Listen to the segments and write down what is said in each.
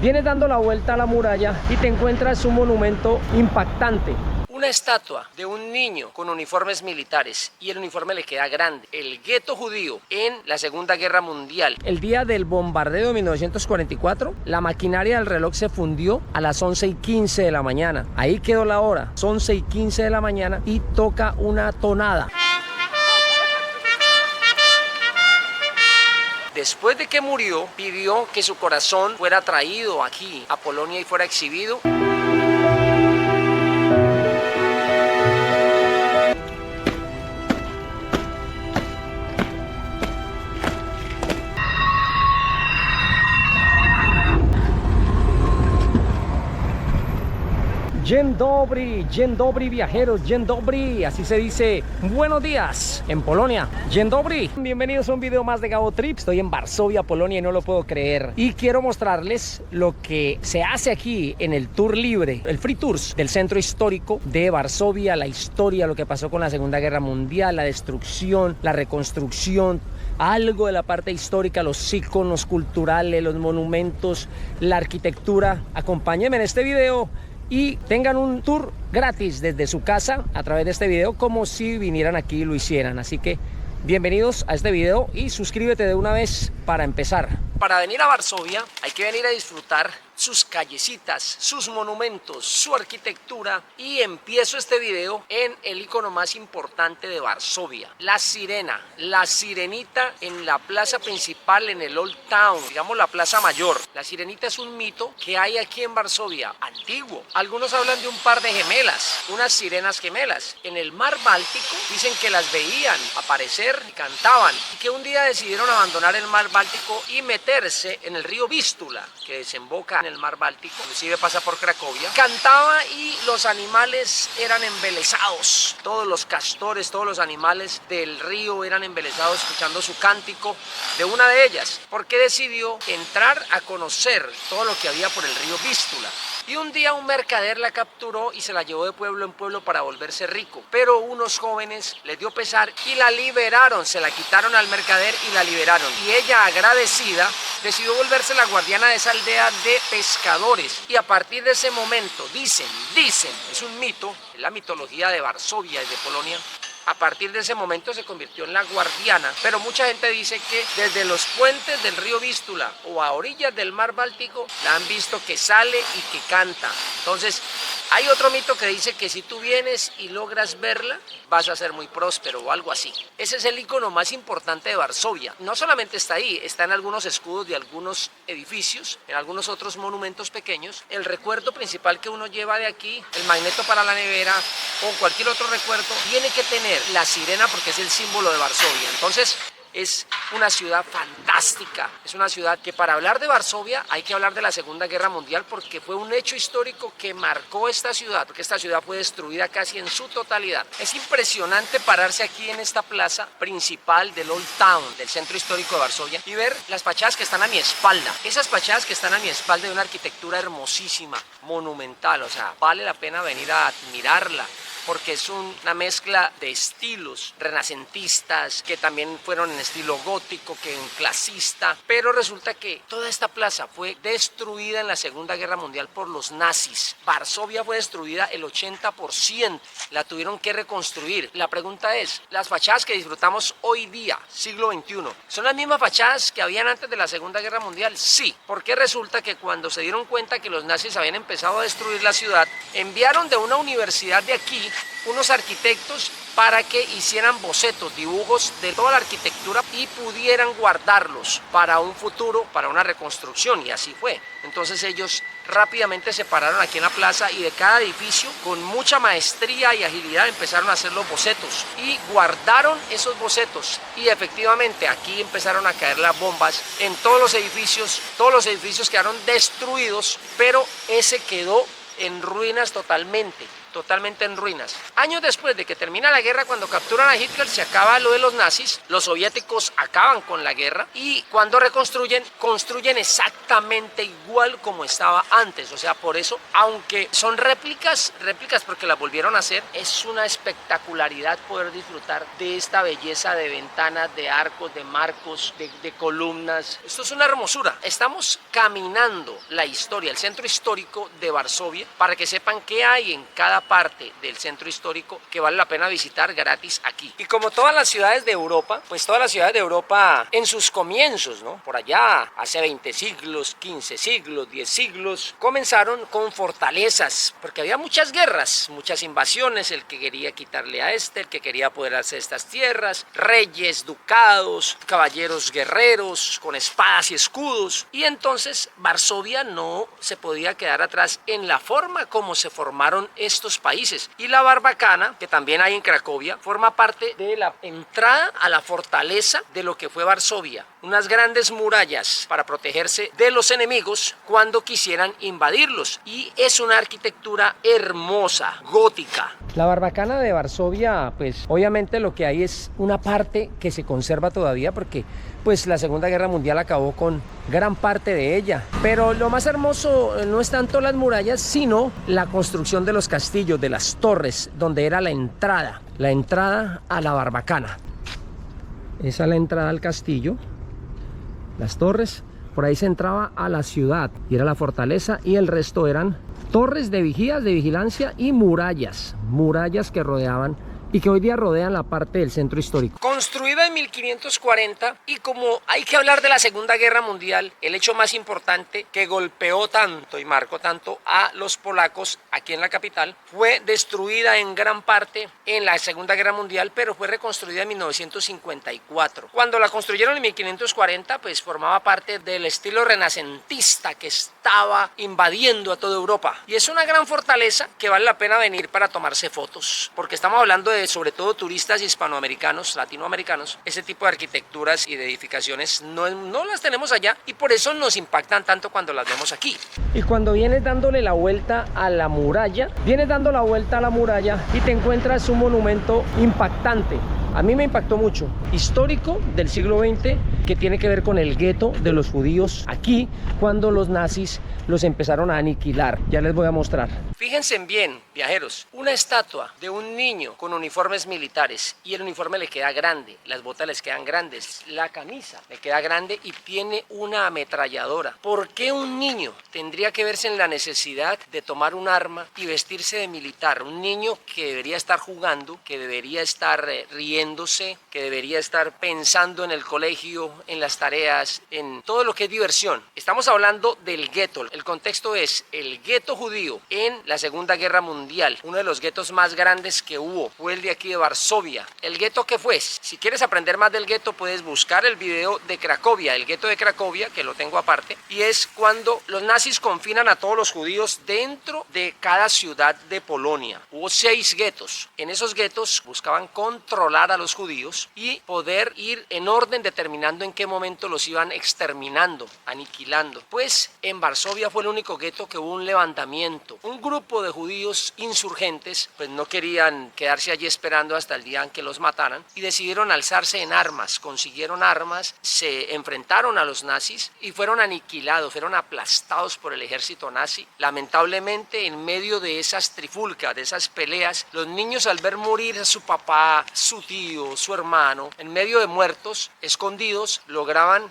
Vienes dando la vuelta a la muralla y te encuentras un monumento impactante. Una estatua de un niño con uniformes militares y el uniforme le queda grande. El gueto judío en la Segunda Guerra Mundial. El día del bombardeo de 1944, la maquinaria del reloj se fundió a las 11:15 de la mañana. Ahí quedó la hora, 11:15 de la mañana y toca una tonada. Después de que murió, pidió que su corazón fuera traído aquí a Polonia y fuera exhibido. Dzień dobry viajeros, dzień dobry, así se dice buenos días en Polonia. Dzień dobry, bienvenidos a un video más de Gabo Trip. Estoy en Varsovia, Polonia y no lo puedo creer. Y quiero mostrarles lo que se hace aquí en el tour libre, el free tours del centro histórico de Varsovia, la historia, lo que pasó con la Segunda Guerra Mundial, la destrucción, la reconstrucción, algo de la parte histórica, los iconos culturales, los monumentos, la arquitectura. Acompáñenme en este video y tengan un tour gratis desde su casa a través de este video, como si vinieran aquí y lo hicieran. Así que bienvenidos a este video y suscríbete de una vez para empezar. Para venir a Varsovia hay que venir a disfrutar sus callecitas, sus monumentos, su arquitectura, y empiezo este video en el icono más importante de Varsovia, la sirena, la sirenita en la plaza principal, en el Old Town, digamos la plaza mayor. La sirenita es un mito que hay aquí en Varsovia, antiguo. Algunos hablan de un par de gemelas, unas sirenas gemelas. En el mar Báltico dicen que las veían aparecer y cantaban, y que un día decidieron abandonar el mar Báltico y meterse en el río Vístula, que desemboca en el mar Báltico, inclusive pasa por Cracovia. Cantaba y los animales eran embelesados, todos los castores, todos los animales del río eran embelesados escuchando su cántico de una de ellas, porque decidió entrar a conocer todo lo que había por el río Vístula. Y un día un mercader la capturó y se la llevó de pueblo en pueblo para volverse rico. Pero unos jóvenes les dio pesar y la liberaron, se la quitaron al mercader y la liberaron. Y ella, agradecida, decidió volverse la guardiana de esa aldea de pescadores. Y a partir de ese momento, dicen, es un mito, es la mitología de Varsovia y de Polonia. A partir de ese momento se convirtió en la guardiana, pero mucha gente dice que desde los puentes del río Vístula o a orillas del mar Báltico la han visto que sale y que canta. Entonces, hay otro mito que dice que si tú vienes y logras verla, vas a ser muy próspero o algo así. Ese es el icono más importante de Varsovia. No solamente está ahí, está en algunos escudos de algunos edificios, en algunos otros monumentos pequeños. El recuerdo principal que uno lleva de aquí, el magneto para la nevera o cualquier otro recuerdo, tiene que tener la sirena porque es el símbolo de Varsovia. Entonces, es una ciudad fantástica, es una ciudad que, para hablar de Varsovia hay que hablar de la Segunda Guerra Mundial, porque fue un hecho histórico que marcó esta ciudad, porque esta ciudad fue destruida casi en su totalidad. Es impresionante pararse aquí en esta plaza principal del Old Town, del centro histórico de Varsovia, y ver las fachadas que están a mi espalda. Esas fachadas que están a mi espalda de una arquitectura hermosísima, monumental, o sea, vale la pena venir a admirarla, porque es una mezcla de estilos renacentistas, que también fueron en estilo gótico, que en clasista, pero resulta que toda esta plaza fue destruida en la Segunda Guerra Mundial por los nazis. Varsovia fue destruida el 80%, la tuvieron que reconstruir. La pregunta es, ¿las fachadas que disfrutamos hoy día, siglo XXI, son las mismas fachadas que habían antes de la Segunda Guerra Mundial? Sí, porque resulta que cuando se dieron cuenta que los nazis habían empezado a destruir la ciudad, enviaron de una universidad de aquí unos arquitectos para que hicieran bocetos, dibujos de toda la arquitectura y pudieran guardarlos para un futuro, para una reconstrucción, y así fue. Entonces ellos rápidamente se pararon aquí en la plaza y de cada edificio, con mucha maestría y agilidad, empezaron a hacer los bocetos y guardaron esos bocetos, y efectivamente aquí empezaron a caer las bombas en todos los edificios quedaron destruidos, pero ese quedó en ruinas totalmente. totalmente en ruinas. Años después de que termina la guerra, cuando capturan a Hitler, se acaba lo de los nazis, los soviéticos acaban con la guerra y cuando reconstruyen, construyen exactamente igual como estaba antes. O sea, por eso, aunque son réplicas porque las volvieron a hacer, es una espectacularidad poder disfrutar de esta belleza de ventanas, de arcos, de marcos, de columnas. Esto es una hermosura. Estamos caminando la historia, el centro histórico de Varsovia, para que sepan qué hay en cada parte del centro histórico que vale la pena visitar gratis aquí. Y como todas las ciudades de Europa, pues todas las ciudades de Europa en sus comienzos, ¿no? Por allá, hace 20 siglos, 15 siglos, 10 siglos, comenzaron con fortalezas, porque había muchas guerras, muchas invasiones, el que quería quitarle a este, el que quería apoderarse de estas tierras, reyes, ducados, caballeros guerreros con espadas y escudos, y entonces Varsovia no se podía quedar atrás en la forma como se formaron estos países. Y la Barbacana, que también hay en Cracovia, forma parte de la entrada a la fortaleza de lo que fue Varsovia. Unas grandes murallas para protegerse de los enemigos cuando quisieran invadirlos. Y es una arquitectura hermosa, gótica. La Barbacana de Varsovia, pues obviamente lo que hay es una parte que se conserva todavía porque pues la Segunda Guerra Mundial acabó con gran parte de ella. Pero lo más hermoso no es tanto las murallas, sino la construcción de los castillos, de las torres, donde era la entrada a la Barbacana. Esa es la entrada al castillo, las torres, por ahí se entraba a la ciudad y era la fortaleza, y el resto eran torres de vigías, de vigilancia y murallas que rodeaban y que hoy día rodean la parte del centro histórico. Construida en 1540, y como hay que hablar de la Segunda Guerra Mundial, el hecho más importante que golpeó tanto y marcó tanto a los polacos aquí en la capital, fue destruida en gran parte en la Segunda Guerra Mundial, pero fue reconstruida en 1954. Cuando la construyeron en 1540, pues formaba parte del estilo renacentista que estaba invadiendo a toda Europa. Y es una gran fortaleza que vale la pena venir para tomarse fotos, porque estamos hablando de sobre todo turistas hispanoamericanos, latinoamericanos. Ese tipo de arquitecturas y de edificaciones no las tenemos allá, y por eso nos impactan tanto cuando las vemos aquí. Y cuando vienes dándole la vuelta a la muralla, y te encuentras un monumento impactante. A mí me impactó mucho, histórico del siglo XX, que tiene que ver con el gueto de los judíos aquí, cuando los nazis los empezaron a aniquilar. Ya les voy a mostrar. Fíjense bien, viajeros, una estatua de un niño con uniformes militares, y el uniforme le queda grande, las botas les quedan grandes, la camisa le queda grande y tiene una ametralladora. ¿Por qué un niño tendría que verse en la necesidad de tomar un arma y vestirse de militar? Un niño que debería estar jugando, que debería estar riéndose, que debería estar pensando en el colegio, en las tareas, en todo lo que es diversión. Estamos hablando del gueto. El contexto es el gueto judío en la Segunda Guerra Mundial. Uno de los guetos más grandes que hubo fue el de aquí de Varsovia. ¿El gueto qué fue? Si quieres aprender más del gueto, puedes buscar el video de Cracovia, el gueto de Cracovia, que lo tengo aparte, y es cuando los nazis confinan a todos los judíos dentro de cada ciudad de Polonia. Hubo 6 guetos. En esos guetos buscaban controlar a los judíos y poder ir en orden determinando en qué momento los iban exterminando, aniquilando. Pues en Varsovia fue el único gueto que hubo un levantamiento. Un grupo de judíos insurgentes pues no querían quedarse allí esperando hasta el día en que los mataran, y decidieron alzarse en armas, consiguieron armas, se enfrentaron a los nazis y fueron aniquilados, fueron aplastados por el ejército nazi. Lamentablemente, en medio de esas trifulcas, de esas peleas, los niños, al ver morir a su papá, su tío, su hermano, en medio de muertos, escondidos, lograban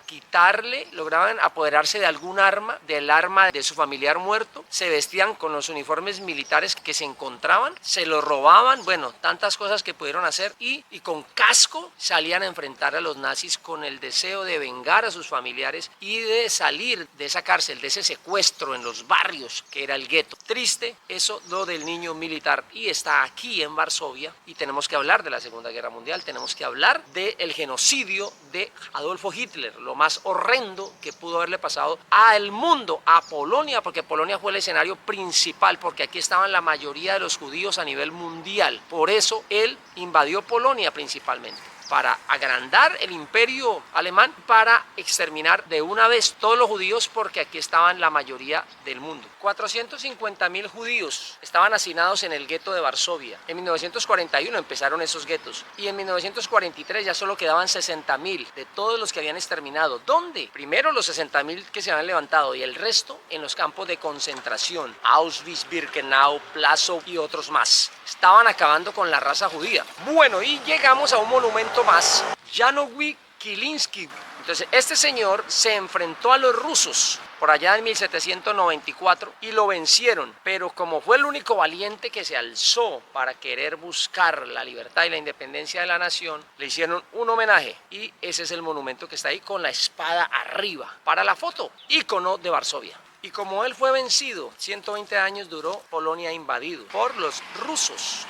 apoderarse de algún arma, del arma de su familiar muerto, se vestían con los uniformes militares que se encontraban, se los robaban, bueno, tantas cosas que pudieron hacer, y con casco salían a enfrentar a los nazis con el deseo de vengar a sus familiares y de salir de esa cárcel, de ese secuestro en los barrios que era el gueto. Triste eso, lo del niño militar, y está aquí en Varsovia, y tenemos que hablar de la Segunda Guerra Mundial, tenemos que hablar del genocidio de Adolfo Hitler, lo más horrendo que pudo haberle pasado al mundo, a Polonia, porque Polonia fue el escenario principal, porque aquí estaban la mayoría de los judíos a nivel mundial. Por eso él invadió Polonia principalmente. para agrandar el imperio alemán, para exterminar de una vez todos los judíos, porque aquí estaban la mayoría del mundo. 450.000 judíos estaban hacinados en el gueto de Varsovia. En 1941 empezaron esos guetos y en 1943 ya solo quedaban 60.000 de todos los que habían exterminado. ¿Dónde? Primero los 60.000 que se habían levantado y el resto en los campos de concentración, Auschwitz, Birkenau, Plaszow y otros más. Estaban acabando con la raza judía. Bueno, y llegamos a un monumento más, Janowicz Kilinski. Entonces este señor se enfrentó a los rusos por allá en 1794 y lo vencieron, pero como fue el único valiente que se alzó para querer buscar la libertad y la independencia de la nación, le hicieron un homenaje y ese es el monumento que está ahí con la espada arriba para la foto, ícono de Varsovia. Y como él fue vencido, 120 años duró Polonia invadido por los rusos.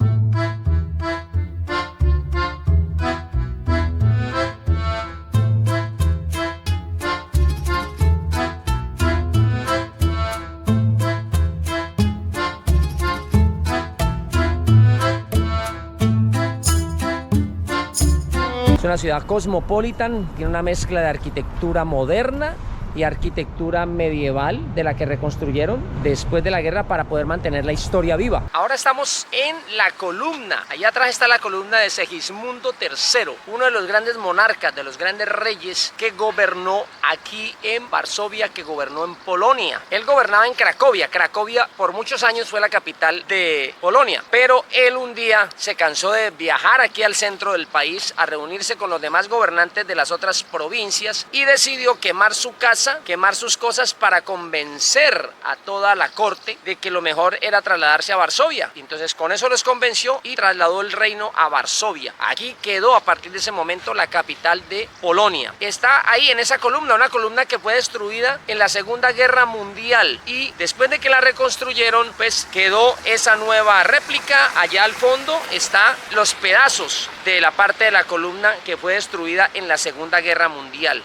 Es una ciudad cosmopolitan, tiene una mezcla de arquitectura moderna y arquitectura medieval de la que reconstruyeron después de la guerra para poder mantener la historia viva. Ahora estamos en la columna. Allá atrás está la columna de Segismundo III, uno de los grandes monarcas, de los grandes reyes que gobernó aquí en Varsovia, que gobernó en Polonia. Él gobernaba en Cracovia. Cracovia por muchos años fue la capital de Polonia, pero él un día se cansó de viajar aquí al centro del país a reunirse con los demás gobernantes de las otras provincias y decidió quemar su casa, quemar sus cosas para convencer a toda la corte de que lo mejor era trasladarse a Varsovia. Y entonces con eso los convenció y trasladó el reino a Varsovia. Aquí quedó a partir de ese momento la capital de Polonia. Está ahí en esa columna, una columna que fue destruida en la Segunda Guerra Mundial y después de que la reconstruyeron, pues quedó esa nueva réplica. Allá al fondo están los pedazos de la parte de la columna que fue destruida en la Segunda Guerra Mundial.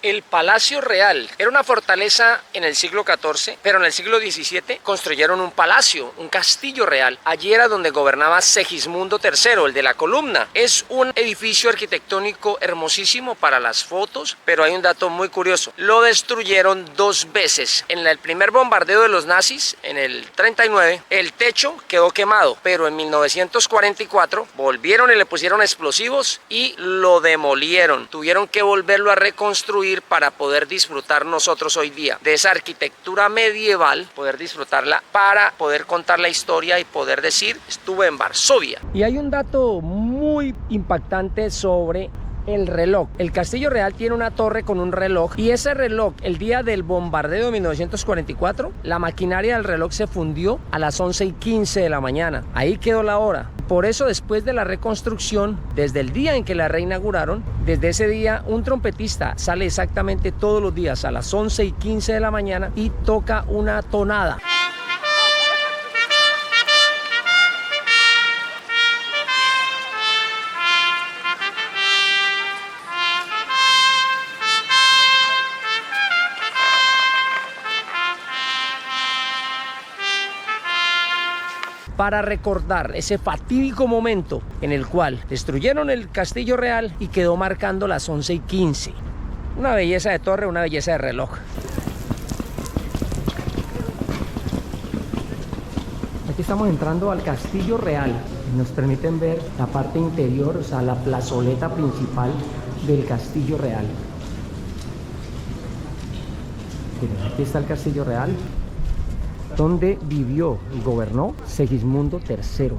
El Palacio Real era una fortaleza en el siglo XIV, pero en el siglo XVII construyeron un palacio, un castillo real. Allí era donde gobernaba Segismundo III, el de la columna. Es un edificio arquitectónico hermosísimo para las fotos, pero hay un dato muy curioso. Lo destruyeron 2 veces. En el primer bombardeo de los nazis, en el 39, el techo quedó quemado, pero en 1944 volvieron y le pusieron explosivos y lo demolieron. Tuvieron que volverlo a reconstruir para poder disfrutar nosotros hoy día de esa arquitectura medieval, poder disfrutarla para poder contar la historia y poder decir estuve en Varsovia. Y hay un dato muy impactante sobre el reloj. El Castillo Real tiene una torre con un reloj y ese reloj, el día del bombardeo de 1944, la maquinaria del reloj se fundió a las 11:15 de la mañana. Ahí quedó la hora. Por eso después de la reconstrucción, desde el día en que la reinauguraron, desde ese día un trompetista sale exactamente todos los días a las 11:15 de la mañana y toca una tonada. Para recordar ese fatídico momento en el cual destruyeron el Castillo Real y quedó marcando las 11:15. Una belleza de torre, una belleza de reloj. Aquí estamos entrando al Castillo Real. Nos permiten ver la parte interior, o sea, la plazoleta principal del Castillo Real. Miren, aquí está el Castillo Real, donde vivió y gobernó Segismundo III.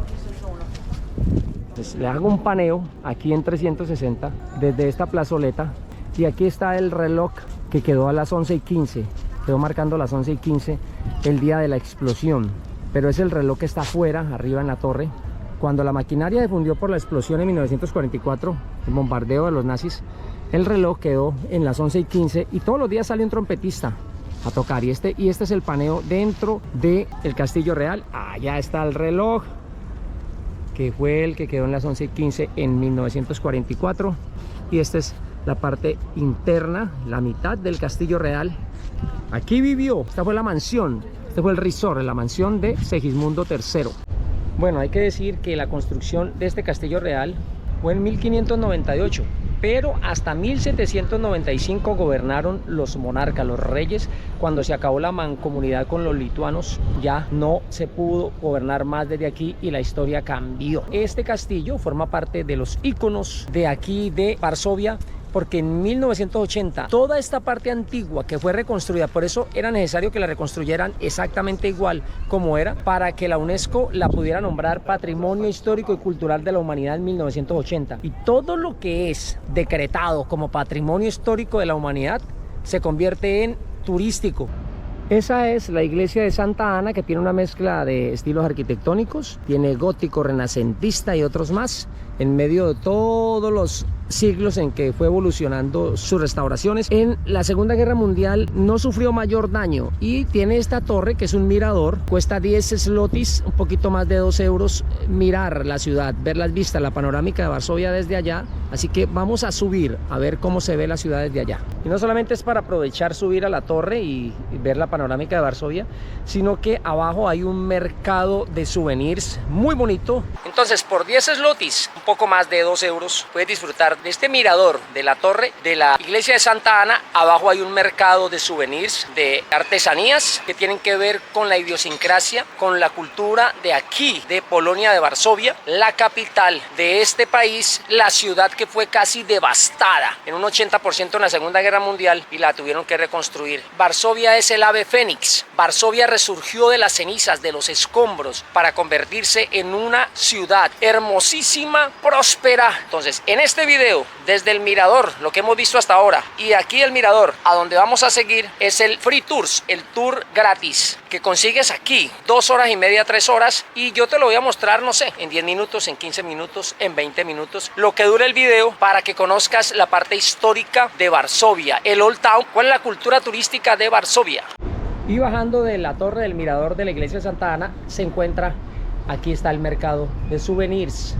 Entonces, le hago un paneo aquí en 360 desde esta plazoleta y aquí está el reloj que quedó a las 11:15, quedó marcando las 11:15 el día de la explosión, pero es el reloj que está afuera, arriba en la torre. Cuando la maquinaria se fundió por la explosión en 1944, el bombardeo de los nazis, el reloj quedó en las 11:15 y todos los días sale un trompetista a tocar y este es el paneo dentro del Castillo Real. Allá está el reloj que fue el que quedó en las 11:15 en 1944. Y esta es la parte interna, la mitad del Castillo Real. Aquí vivió, esta fue la mansión, este fue el resort, la mansión de Segismundo III. Bueno, hay que decir que la construcción de este Castillo Real fue en 1598, pero hasta 1795 gobernaron los monarcas, los reyes. Cuando se acabó la mancomunidad con los lituanos, ya no se pudo gobernar más desde aquí y la historia cambió. Este castillo forma parte de los íconos de aquí de Varsovia, porque en 1980 toda esta parte antigua que fue reconstruida, por eso era necesario que la reconstruyeran exactamente igual como era, para que la UNESCO la pudiera nombrar Patrimonio Histórico y Cultural de la Humanidad en 1980. Y todo lo que es decretado como Patrimonio Histórico de la Humanidad se convierte en turístico. Esa es la iglesia de Santa Ana, que tiene una mezcla de estilos arquitectónicos, tiene gótico, renacentista y otros más, en medio de todos los siglos en que fue evolucionando sus restauraciones. En la Segunda Guerra Mundial no sufrió mayor daño y tiene esta torre que es un mirador, cuesta 10 zlotys, un poquito más de 2 euros, mirar la ciudad, ver las vistas, la panorámica de Varsovia desde allá. Así que vamos a subir a ver cómo se ve la ciudad desde allá. Y no solamente es para aprovechar subir a la torre y ver la panorámica de Varsovia, sino que abajo hay un mercado de souvenirs muy bonito. Entonces, por 10 zlotys, un poco más de 2 euros, puedes disfrutar de este mirador de la torre de la iglesia de Santa Ana. Abajo hay un mercado de souvenirs, de artesanías que tienen que ver con la idiosincrasia, con la cultura de aquí, de Polonia, de Varsovia, la capital de este país, la ciudad que fue casi devastada en un 80% en la Segunda Guerra Mundial y la tuvieron que reconstruir. Varsovia es el ave fénix. Varsovia resurgió de las cenizas, de los escombros, para convertirse en una ciudad hermosísima, próspera. Entonces, en este video, desde el mirador, lo que hemos visto hasta ahora, y aquí el mirador, a donde vamos a seguir, es el Free Tours, el tour gratis, que consigues aquí, 2 horas y media, 3 horas, y yo te lo voy a mostrar, no sé, en 10 minutos, en 15 minutos, en 20 minutos, lo que dure el video, para que conozcas la parte histórica de Varsovia, el Old Town, cuál es la cultura turística de Varsovia. Y bajando de la torre del mirador de la iglesia de Santa Ana, se encuentra, aquí está el mercado de souvenirs,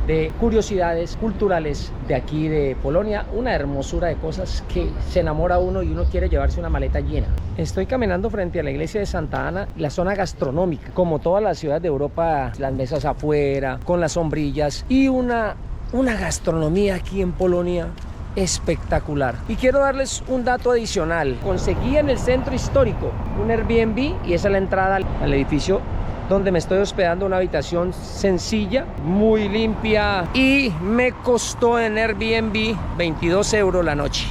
de curiosidades culturales de aquí de Polonia. Una hermosura de cosas que se enamora uno y uno quiere llevarse una maleta llena. Estoy caminando frente a la iglesia de Santa Ana, la zona gastronómica, como todas las ciudades de Europa, las mesas afuera, con las sombrillas y una gastronomía aquí en Polonia espectacular. Y quiero darles un dato adicional. Conseguí en el centro histórico un Airbnb y esa es la entrada al edificio donde me estoy hospedando, una habitación sencilla, muy limpia, y me costó en Airbnb 22 euros la noche.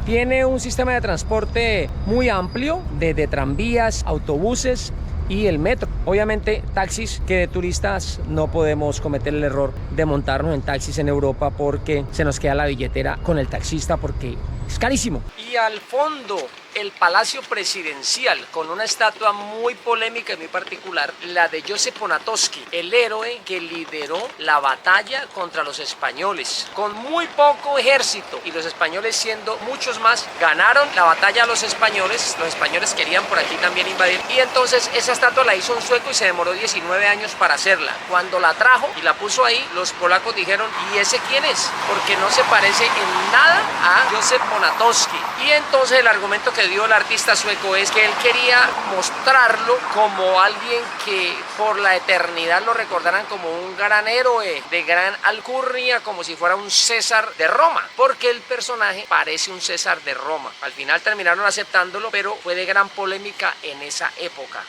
Tiene un sistema de transporte muy amplio, desde tranvías, autobuses y el metro. Obviamente taxis, que de turistas no podemos cometer el error de montarnos en taxis en Europa porque se nos queda la billetera con el taxista porque es carísimo. Y al fondo el Palacio Presidencial, con una estatua muy polémica y muy particular, la de Józef Poniatowski, el héroe que lideró la batalla contra los españoles con muy poco ejército, y los españoles, siendo muchos más, ganaron la batalla a los españoles querían por aquí también invadir, y entonces esa estatua la hizo un sueco y se demoró 19 años para hacerla. Cuando la trajo y la puso ahí, los polacos dijeron: ¿y ese quién es? Porque no se parece en nada a Józef Poniatowski. Y entonces el argumento que dio el artista sueco es que él quería mostrarlo como alguien que por la eternidad lo recordaran como un gran héroe de gran alcurnia, como si fuera un César de Roma, porque el personaje parece un César de Roma. Al final terminaron aceptándolo, pero fue de gran polémica en esa época.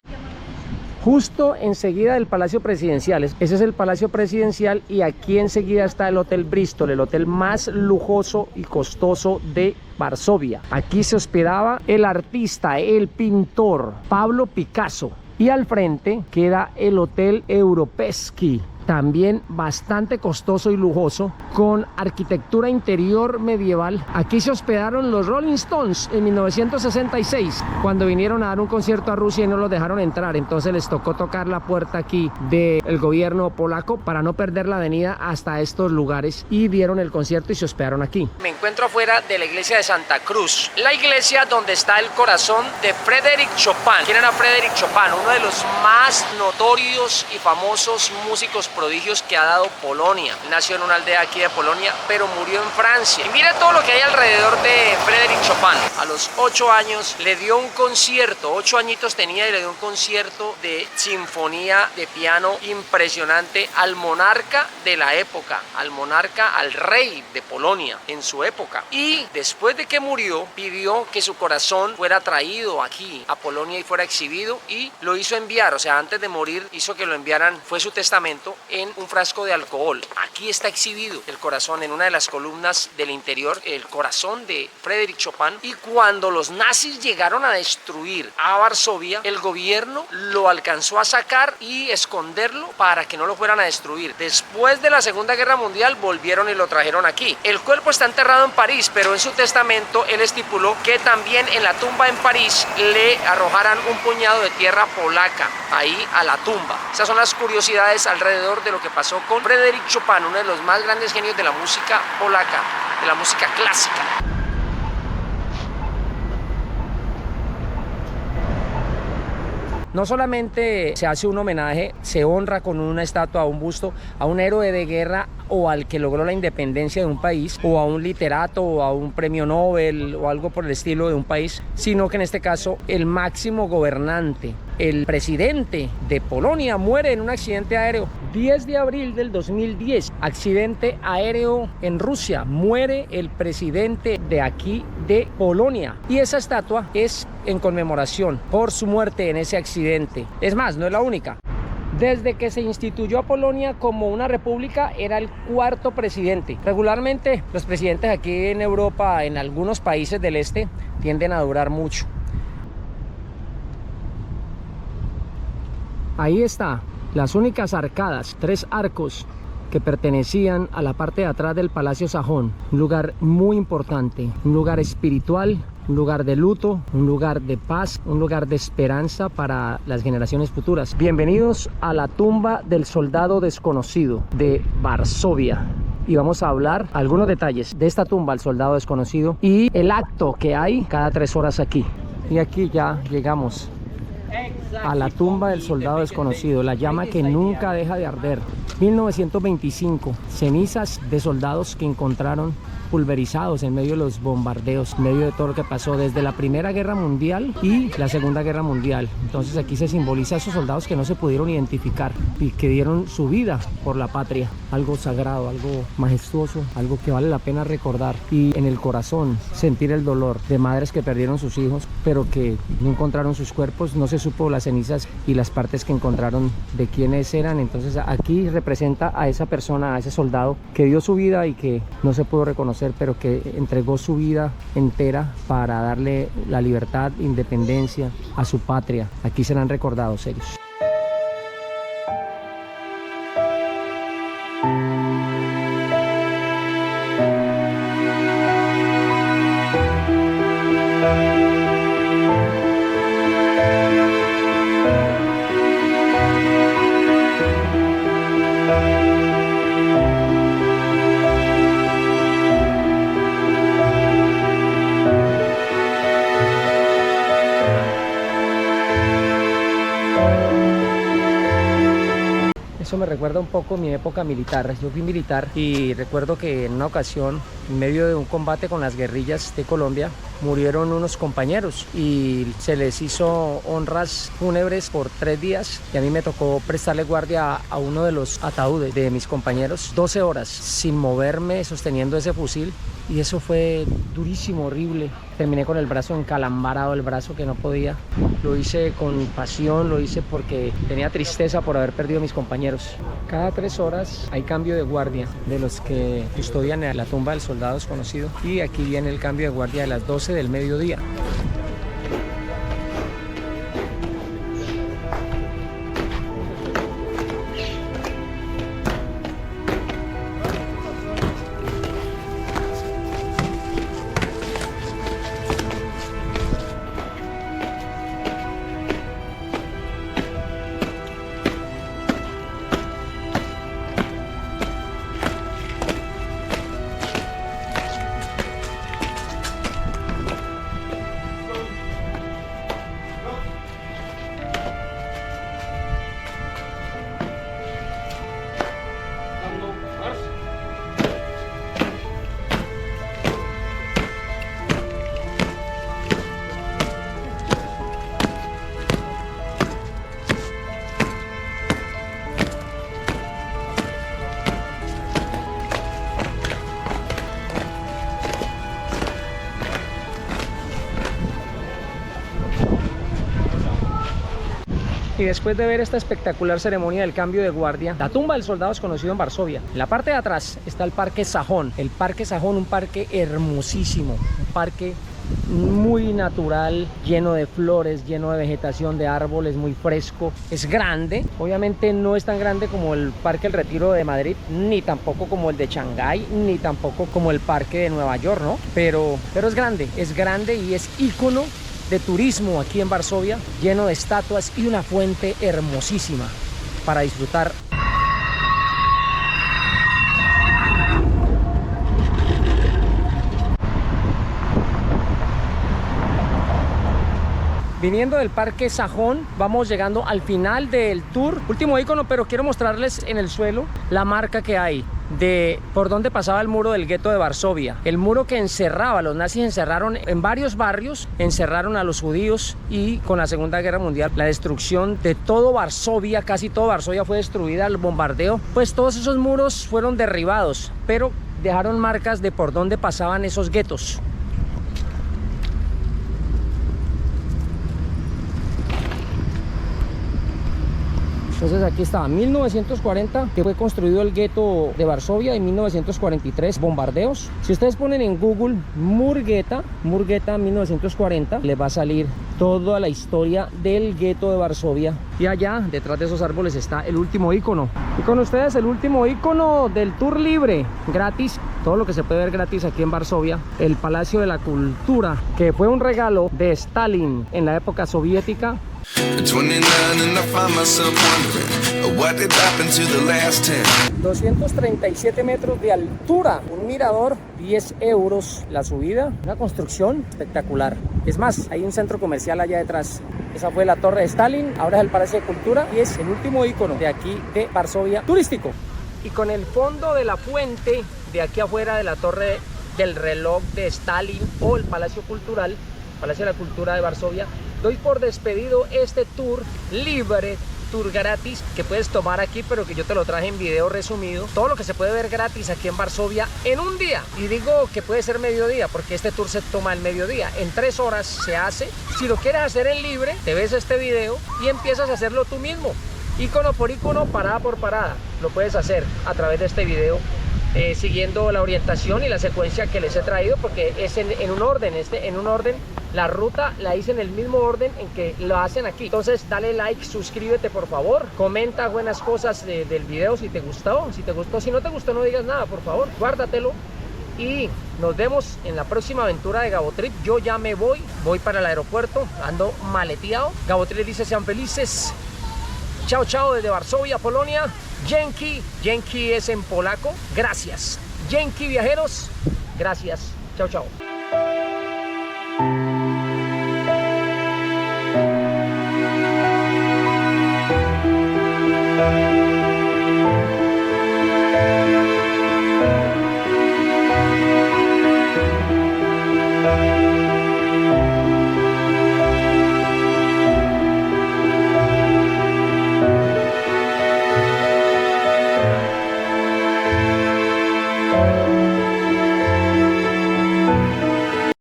Justo enseguida del Palacio Presidencial, ese es el Palacio Presidencial, y aquí enseguida está el Hotel Bristol, el hotel más lujoso y costoso de Varsovia. Aquí se hospedaba el artista, el pintor Pablo Picasso. Y al frente queda el Hotel Europejski, también bastante costoso y lujoso, con arquitectura interior medieval. Aquí se hospedaron los Rolling Stones en 1966, cuando vinieron a dar un concierto a Rusia y no los dejaron entrar. Entonces les tocó tocar la puerta aquí del gobierno polaco para no perder la avenida hasta estos lugares, y dieron el concierto y se hospedaron aquí. Me encuentro afuera de la iglesia de Santa Cruz, la iglesia donde está el corazón de Frédéric Chopin. ¿Quién era Frédéric Chopin? Uno de los más notorios y famosos músicos prodigios que ha dado Polonia. Nació en una aldea aquí de Polonia, pero murió en Francia. Y mira todo lo que hay alrededor de Frédéric Chopin. A los 8 años le dio un concierto, 8 añitos tenía, y le dio un concierto de sinfonía de piano impresionante al monarca de la época, al monarca, al rey de Polonia en su época. Y después de que murió, pidió que su corazón fuera traído aquí a Polonia y fuera exhibido, y lo hizo enviar. O sea, antes de morir hizo que lo enviaran, fue su testamento, en un frasco de alcohol. Aquí está exhibido el corazón en una de las columnas del interior, el corazón de Frédéric Chopin. Y cuando los nazis llegaron a destruir a Varsovia, el gobierno lo alcanzó a sacar y esconderlo para que no lo fueran a destruir. Después de la Segunda Guerra Mundial volvieron y lo trajeron aquí. El cuerpo está enterrado en París, pero en su testamento él estipuló que también en la tumba en París le arrojaran un puñado de tierra polaca ahí a la tumba. Esas son las curiosidades alrededor de lo que pasó con Frédéric Chopin, uno de los más grandes genios de la música polaca, de la música clásica. No solamente se hace un homenaje, se honra con una estatua, un busto a un héroe de guerra o al que logró la independencia de un país, o a un literato, o a un premio Nobel, o algo por el estilo de un país, sino que en este caso el máximo gobernante, el presidente de Polonia, muere en un accidente aéreo. 10 de abril del 2010, accidente aéreo en Rusia, muere el presidente de aquí de Polonia, y esa estatua es en conmemoración por su muerte en ese accidente. Es más, no es la única. Desde que se instituyó a Polonia como una república, era el 4.º presidente. Regularmente los presidentes aquí en Europa, en algunos países del este, tienden a durar mucho. Ahí está, las únicas arcadas, 3 arcos que pertenecían a la parte de atrás del Palacio Sajón. Un lugar muy importante, un lugar espiritual, un lugar de luto, un lugar de paz, un lugar de esperanza para las generaciones futuras. Bienvenidos a la tumba del soldado desconocido de Varsovia. Y vamos a hablar algunos detalles de esta tumba al soldado desconocido y el acto que hay cada 3 horas aquí. Y aquí ya llegamos a la tumba del soldado desconocido, la llama que nunca deja de arder. 1925, cenizas de soldados que encontraron pulverizados en medio de los bombardeos, en medio de todo lo que pasó desde la Primera Guerra Mundial y la Segunda Guerra Mundial. Entonces aquí se simboliza a esos soldados que no se pudieron identificar y que dieron su vida por la patria. Algo sagrado, algo majestuoso, algo que vale la pena recordar, y en el corazón sentir el dolor de madres que perdieron sus hijos pero que no encontraron sus cuerpos, no se supo las cenizas y las partes que encontraron de quiénes eran. Entonces aquí representa a esa persona, a ese soldado que dio su vida y que no se pudo reconocer, pero que entregó su vida entera para darle la libertad, independencia a su patria. Aquí serán recordados ellos. Eso me recuerda un poco mi época militar. Yo fui militar y recuerdo que en una ocasión, en medio de un combate con las guerrillas de Colombia, murieron unos compañeros y se les hizo honras fúnebres por 3 días, y a mí me tocó prestarle guardia a uno de los ataúdes de mis compañeros 12 horas sin moverme, sosteniendo ese fusil, y eso fue durísimo, horrible. Terminé con el brazo encalambrado, el brazo que no podía. Lo hice con pasión, lo hice porque tenía tristeza por haber perdido a mis compañeros. Cada 3 horas hay cambio de guardia de los que custodian la tumba del soldado desconocido, y aquí viene el cambio de guardia de las 12 del mediodía. Y después de ver esta espectacular ceremonia del cambio de guardia, la tumba del soldado desconocido en Varsovia, en la parte de atrás está el Parque Sajón. El Parque Sajón, un parque hermosísimo, un parque muy natural, lleno de flores, lleno de vegetación, de árboles, muy fresco. Es grande, obviamente no es tan grande como el Parque El Retiro de Madrid, ni tampoco como el de Shanghái, ni tampoco como el Parque de Nueva York, ¿no? Pero es grande y es ícono de turismo aquí en Varsovia, lleno de estatuas y una fuente hermosísima para disfrutar. Viniendo del Parque Sajón, vamos llegando al final del tour. Último icono, pero quiero mostrarles en el suelo la marca que hay de por donde pasaba el muro del gueto de Varsovia. El muro que encerraba, los nazis encerraron en varios barrios, encerraron a los judíos, y con la Segunda Guerra Mundial, la destrucción de todo Varsovia, casi todo Varsovia fue destruida, el bombardeo, pues todos esos muros fueron derribados, pero dejaron marcas de por donde pasaban esos guetos. Entonces aquí está, 1940 que fue construido el gueto de Varsovia, y 1943 bombardeos. Si ustedes ponen en Google Murgueta 1940, les va a salir toda la historia del gueto de Varsovia. Y allá, detrás de esos árboles, está el último icono. Y con ustedes el último icono del tour libre, gratis. Todo lo que se puede ver gratis aquí en Varsovia. El Palacio de la Cultura, que fue un regalo de Stalin en la época soviética. 237 metros de altura, un mirador, 10 euros la subida, una construcción espectacular. Es más, hay un centro comercial allá detrás. Esa fue la Torre de Stalin, ahora es el Palacio de Cultura y es el último icono de aquí de Varsovia turístico. Y con el fondo de la fuente de aquí afuera de la Torre del Reloj de Stalin o el Palacio Cultural, Palacio de la Cultura de Varsovia, doy por despedido este tour libre, tour gratis que puedes tomar aquí, pero que yo te lo traje en video resumido. Todo lo que se puede ver gratis aquí en Varsovia en un día. Y digo que puede ser mediodía porque este tour se toma al mediodía. En 3 horas se hace. Si lo quieres hacer en libre, te ves este video y empiezas a hacerlo tú mismo. Icono por icono, parada por parada. Lo puedes hacer a través de este video. Siguiendo la orientación y la secuencia que les he traído, porque es en un orden, la ruta la hice en el mismo orden en que lo hacen aquí. Entonces dale like, suscríbete por favor, comenta buenas cosas del video si te gustó, si no te gustó no digas nada, por favor, guárdatelo. Y nos vemos en la próxima aventura de Gabotrip. Yo ya me voy para el aeropuerto, ando maleteado. Gabotrip dice sean felices. Chao, chao desde Varsovia, Polonia. Dzięki es en polaco, gracias. Dzięki viajeros, gracias. Chao, chao.